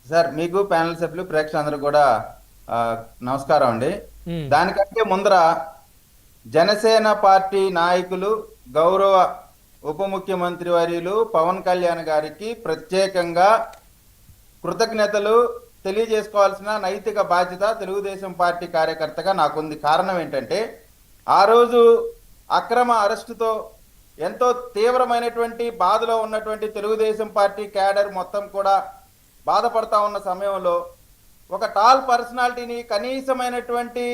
Sir మీకు panel సభ్యులు ప్రేక్షకులందరూ కూడా ఆ, నమస్కారం అండి. ఉమ్, దానికంటే ముందర జనసేన పార్టీ నాయకులు గౌరవ ఉప ముఖ్యమంత్రి వర్యులు పవన్ కళ్యాణ్ గారికి ప్రత్యేకంగా కృతజ్ఞతలు తెలియజేసుకోవాల్సిన నైతిక బాధ్యత తెలుగుదేశం పార్టీ కార్యకర్తగా నాకుంది. కారణం ఏంటంటే ఆ రోజు అక్రమ అరెస్టుతో ఎంతో తీవ్రమైనటువంటి బాధలో ఉన్నటువంటి తెలుగుదేశం పార్టీ క్యాడర్ మొత్తం కూడా బాధపడతా ఉన్న సమయంలో ఒక టాల్ పర్సనాలిటీని కనీసమైనటువంటి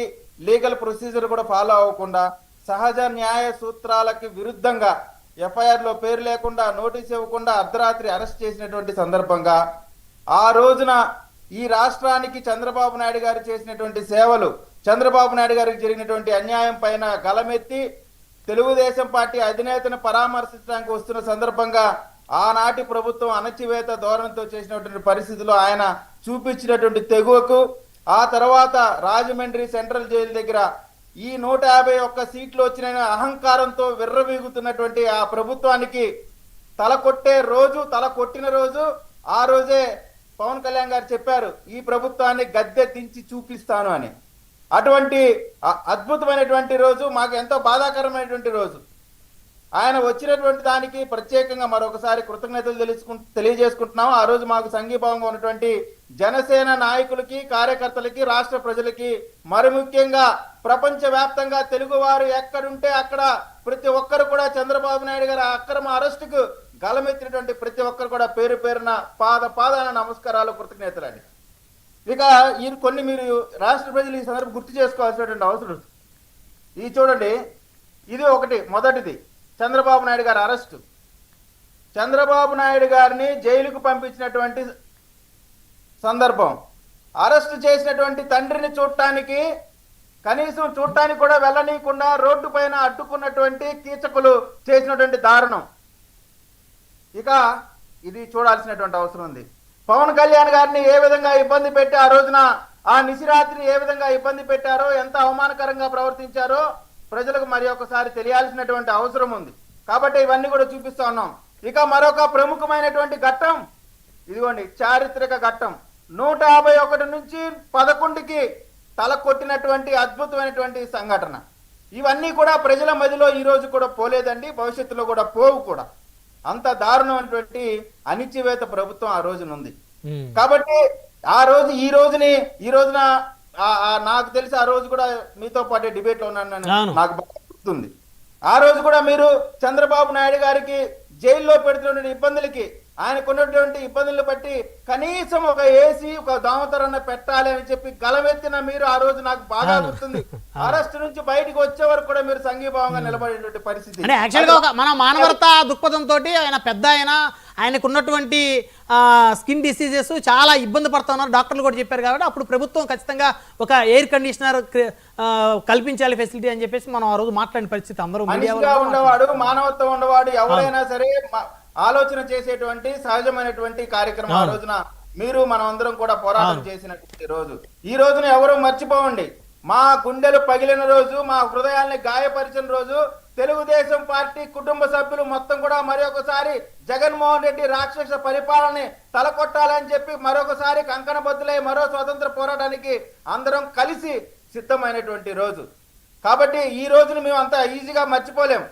లీగల్ ప్రొసీజర్ కూడా ఫాలో అవ్వకుండా సహజ న్యాయ సూత్రాలకి విరుద్ధంగా ఎఫ్ఐఆర్ లో పేరు లేకుండా నోటీస్ ఇవ్వకుండా అర్ధరాత్రి అరెస్ట్ చేసినటువంటి సందర్భంగా ఆ రోజున ఈ రాష్ట్రానికి చంద్రబాబు నాయుడు గారు చేసినటువంటి సేవలు, చంద్రబాబు నాయుడు గారికి జరిగినటువంటి అన్యాయం పైన గలమెత్తి తెలుగుదేశం పార్టీ అధినేతను పరామర్శించడానికి వస్తున్న సందర్భంగా ఆనాటి ప్రభుత్వం అణచివేత ధోరణితో చేసినటువంటి పరిస్థితుల్లో ఆయన చూపించినటువంటి తెగువకు, ఆ తర్వాత రాజమండ్రి సెంట్రల్ జైలు దగ్గర ఈ 151 సీట్లు వచ్చిన అహంకారంతో విర్రవీగుతున్నటువంటి ఆ ప్రభుత్వానికి తల కొట్టిన రోజు ఆ రోజే పవన్ కళ్యాణ్ గారు చెప్పారు, ఈ ప్రభుత్వాన్ని గద్దె దించి చూపిస్తాను అని. అటువంటి అద్భుతమైనటువంటి రోజు, మాకు ఎంతో బాధాకరమైనటువంటి రోజు. ఆయన వచ్చినటువంటి దానికి ప్రత్యేకంగా మరొకసారి కృతజ్ఞతలు తెలియజేసుకుంటున్నాం. ఆ రోజు మాకు సంఘీభావంగా ఉన్నటువంటి జనసేన నాయకులకి, కార్యకర్తలకి, రాష్ట్ర ప్రజలకి, మరి ముఖ్యంగా ప్రపంచ వ్యాప్తంగా తెలుగు వారు ఎక్కడుంటే అక్కడ ప్రతి ఒక్కరు కూడా చంద్రబాబు నాయుడు గారి అక్రమ అరెస్టుకు గలమెత్తినటువంటి ప్రతి ఒక్కరు కూడా పేరు పేరున పాదాన నమస్కారాలు, కృతజ్ఞతలండి. ఇక ఈ కొన్ని మీరు రాష్ట్ర ప్రజలు ఈ సందర్భం గుర్తు చేసుకోవాల్సినటువంటి అవసరం. ఇది చూడండి, ఇది ఒకటి మొదటిది చంద్రబాబు నాయుడు గారి అరెస్టు. చంద్రబాబు నాయుడు గారిని జైలుకు పంపించినటువంటి సందర్భం, అరెస్టు చేసినటువంటి తండ్రిని చూడటానికి కనీసం చూడటానికి కూడా వెళ్ళనీయకుండా రోడ్డు పైన అడ్డుకున్నటువంటి కీచకులు చేసినటువంటి దారుణం. ఇక ఇది చూడాల్సినటువంటి అవసరం ఉంది. పవన్ కళ్యాణ్ గారిని ఏ విధంగా ఇబ్బంది పెట్టి ఆ రోజున ఆ నిశిరాత్రిని ఏ విధంగా ఇబ్బంది పెట్టారో, ఎంత అవమానకరంగా ప్రవర్తించారో ప్రజలకు మరి ఒకసారి తెలియాల్సినటువంటి అవసరం ఉంది. కాబట్టి ఇవన్నీ కూడా చూపిస్తా ఉన్నాం. ఇక మరొక ప్రముఖమైనటువంటి ఘట్టం ఇదిగోండి, చారిత్రక ఘట్టం. 151 నుంచి 11కి తల కొట్టినటువంటి అద్భుతమైనటువంటి సంఘటన. ఇవన్నీ కూడా ప్రజల మధ్యలో ఈ రోజు కూడా పోలేదండి, భవిష్యత్తులో కూడా పోవు కూడా. అంత దారుణమైనటువంటి అణిచివేత ప్రభుత్వం ఆ రోజున ఉంది. కాబట్టి ఆ రోజు ఈ రోజున నాకు తెలిసి ఆ రోజు కూడా మీతో పాటు డిబేట్ లో ఉన్నాను, నాకు బాగా గుర్తుంది. ఆ రోజు కూడా మీరు చంద్రబాబు నాయుడు గారికి జైల్లో పెడుతున్న ఇబ్బందులకి, ఆయనకున్నటువంటి ఇబ్బందులు బట్టి కనీసం ఒక ఏసీ, ఒక దోమతరన్న పెట్టాలి అని చెప్పి గలమెత్తిన మీరు ఆ రోజు నాకు బాగా గుర్తుంది. అరెస్ట్ నుంచి బయటకు వచ్చే వరకు కూడా మీరు సంఘీభావంగా నిలబడేటువంటి పరిస్థితి. అంటే యాక్చువల్గా మన మానవతా దృక్పథంతో ఆయన పెద్ద ఆయనకు ఉన్నటువంటి స్కిన్ డిసీజెస్ చాలా ఇబ్బంది పడుతున్నారు, డాక్టర్లు కూడా చెప్పారు. కాబట్టి అప్పుడు ప్రభుత్వం ఖచ్చితంగా ఒక ఎయిర్ కండిషనర్ కల్పించాలి ఫెసిలిటీ అని చెప్పేసి మనం ఆ రోజు మాట్లాడిన పరిస్థితి. అందరూ ఉండేవాడు, మానవత్వం ఉండేవాడు ఎవరైనా సరే ఆలోచన చేసేటువంటి సహజమైనటువంటి కార్యక్రమం ఆ రోజున మీరు మనం అందరం కూడా పోరాటం చేసినటువంటి రోజు. ఈ రోజున ఎవరు మర్చిపోవండి. మా గుండెలు పగిలిన రోజు, మా హృదయాల్ని గాయపరిచిన రోజు. తెలుగుదేశం పార్టీ కుటుంబ సభ్యులు మొత్తం కూడా మరొకసారి జగన్మోహన్ రెడ్డి రాక్షస పరిపాలనని తలకొట్టాలని చెప్పి మరొకసారి కంకణబద్దులై మరో స్వతంత్ర పోరాటానికి అందరం కలిసి సిద్ధమైనటువంటి రోజు. కాబట్టి ఈ రోజును మేము అంత ఈజీగా మర్చిపోలేం.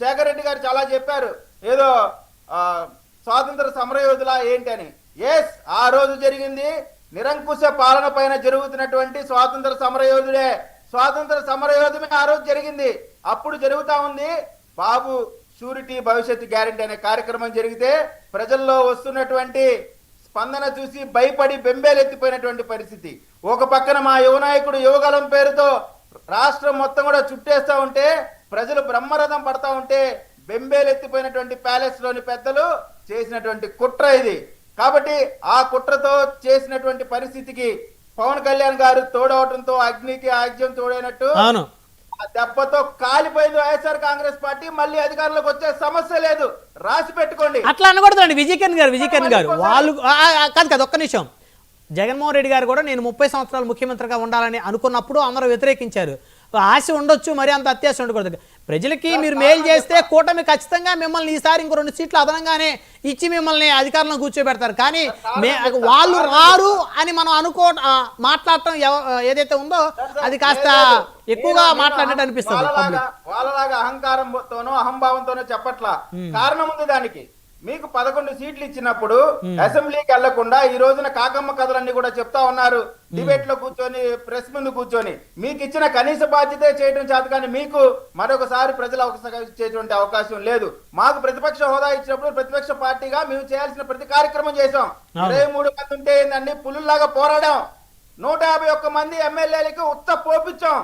శేఖర్ రెడ్డి గారు చాలా చెప్పారు, ఏదో స్వాతంత్ర సమరయోధులా ఏంటి అని. ఎస్, ఆ రోజు జరిగింది నిరంకుశ పాలన పైన జరుగుతున్నటువంటి స్వాతంత్ర సమరయోధుడే. స్వాతంత్ర సమరయోధమే ఆ రోజు జరిగింది. అప్పుడు జరుగుతా ఉంది బాబు షూరిటీ భవిష్యత్తు గ్యారెంటీ అనే కార్యక్రమం జరిగితే ప్రజల్లో వస్తున్నటువంటి స్పందన చూసి భయపడి బెంబేలెత్తిపోయినటువంటి పరిస్థితి. ఒక పక్కన మా యువనాయకుడు యువగలం పేరుతో రాష్ట్రం మొత్తం కూడా చుట్టేస్తా ఉంటే, ప్రజలు బ్రహ్మరథం పడతా ఉంటే బెంబేలెత్తిపోయినటువంటి ప్యాలెస్ లోని పెద్దలు చేసినటువంటి కుట్ర ఇది. కాబట్టి ఆ కుట్రతో చేసినటువంటి పరిస్థితికి పవన్ కళ్యాణ్ గారు తోడవటంతో అగ్నికి ఆజ్యం తోడైనట్టు ఆ దెబ్బతో కాలిపోయింది వైఎస్ఆర్ కాంగ్రెస్ పార్టీ. మళ్ళీ అధికారంలోకి వచ్చే సమస్య లేదు, రాసి పెట్టుకోండి. అట్లా అనకూడదండి విజయకిరణ్ గారు వాళ్ళు కాదు ఒక్క నిమిషం. జగన్మోహన్ రెడ్డి గారు కూడా నేను 30 సంవత్సరాలు ముఖ్యమంత్రిగా ఉండాలని అనుకున్నప్పుడు అందరూ వ్యతిరేకించారు. ఆశ ఉండొచ్చు, మరి అంత అత్యాశ ఉండకూడదు. ప్రజలకి మీరు మేలు చేస్తే కూటమి ఖచ్చితంగా మిమ్మల్ని ఈసారి ఇంకో 2 సీట్లు అదనంగానే ఇచ్చి మిమ్మల్ని అధికారంలో కూర్చోబెడతారు. కానీ వాళ్ళు రారు అని మనం మాట్లాడటం ఏదైతే ఉందో అది కాస్త ఎక్కువగా మాట్లాడినట్టు అనిపిస్తుంది. వాళ్ళలాగా అహంకారంతోనో అహంభావంతోనో చెప్పట్లా, కారణం ఉంది దానికి. మీకు 11 సీట్లు ఇచ్చినప్పుడు అసెంబ్లీకి వెళ్లకుండా ఈ రోజున కాకమ్మ కథలన్నీ కూడా చెప్తా ఉన్నారు, డిబేట్ లో కూర్చొని ప్రెస్ ముందు కూర్చొని. మీకు ఇచ్చిన కనీస బాధ్యత చేయడం చేత కానీ మీకు మరొకసారి ప్రజలు ఇచ్చేటువంటి అవకాశం లేదు. మాకు ప్రతిపక్ష హోదా ఇచ్చినప్పుడు ప్రతిపక్ష పార్టీగా మేము చేయాల్సిన ప్రతి కార్యక్రమం చేసాం. 23 మంది ఉంటే ఏందండి, పులుల్లాగా పోరాడాం. 151 మంది ఎమ్మెల్యేలకి ఉత్త పోపించాం.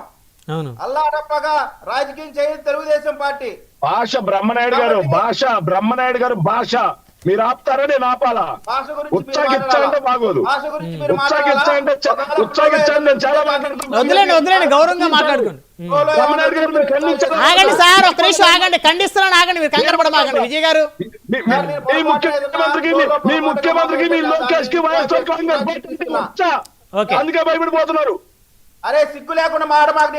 అల్లాడప్పగా రాజకీయం చేయదు తెలుగుదేశం పార్టీ. భాష బ్రహ్మనాయుడు గారు భాష మీరు ఆపుతారా? నేను ఆపాలా? ఉత్సాహించాలంటే బాగోదు. ఉత్సాహించండి, నేను చాలా వదిలేండి, గౌరవంగా మాట్లాడుకోండి. బ్రహ్మనాయుడు గారు మీరు ఖండించారు. ఆగండి సార్, ఒక్క నిమిషం ఆగండి, ఖండిస్తున్నాను, ఆగండి, మీరు కంగారు పడమాగండి. విజయ్ గారు, మీ ముఖ్యమంత్రికి మీ లోకేష్ కి వైఎస్ఆర్ కాంగ్రెస్ అందుకే భయపడిపోతున్నారు. అరే సిగ్గు లేకుండా మాట్లాడమాక.